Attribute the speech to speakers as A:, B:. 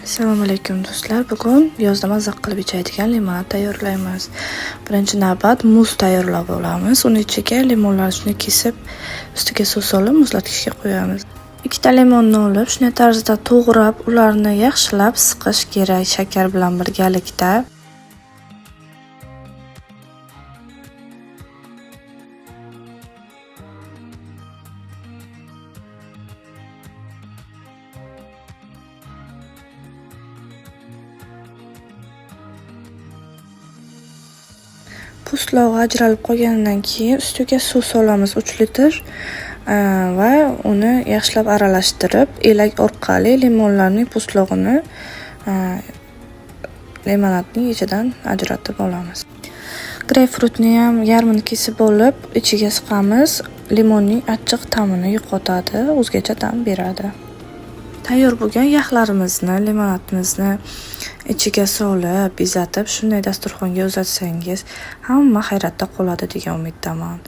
A: Assalomu alaykum do'stlar. Bugun yozda maza qilib ichadigan limonad tayyorlaymiz. Birinchi navbat muz tayyorlab olamiz. Uni ichiga limonlarni kesib, ustiga suv solib muzlatgichga qo'yamiz. Ikkita limonni olib, shunday tarzda to'g'rab, ularni yaxshilab siqish kerak shakar bilan birgalikda. Po'stlog'i ajralib qolgandan keyin ustiga suv solamiz 3 litr va uni yaxshilab aralashtirib, elak orqali limonlarning po'stlog'ini limonadning ichidan ajratib olamiz. Greypfrutni ham yarmini kesib olib, ichiga siqamiz. Limonning achchiq ta'mini yo'qotadi, o'zgacha ta'm beradi. Tayyor bo'lgan yaxlarimizni, limonadimizni ichiga solib, bezatib, shunday dasturxonga uzatsangiz, hamma hayratda qoladi degan umiddaman.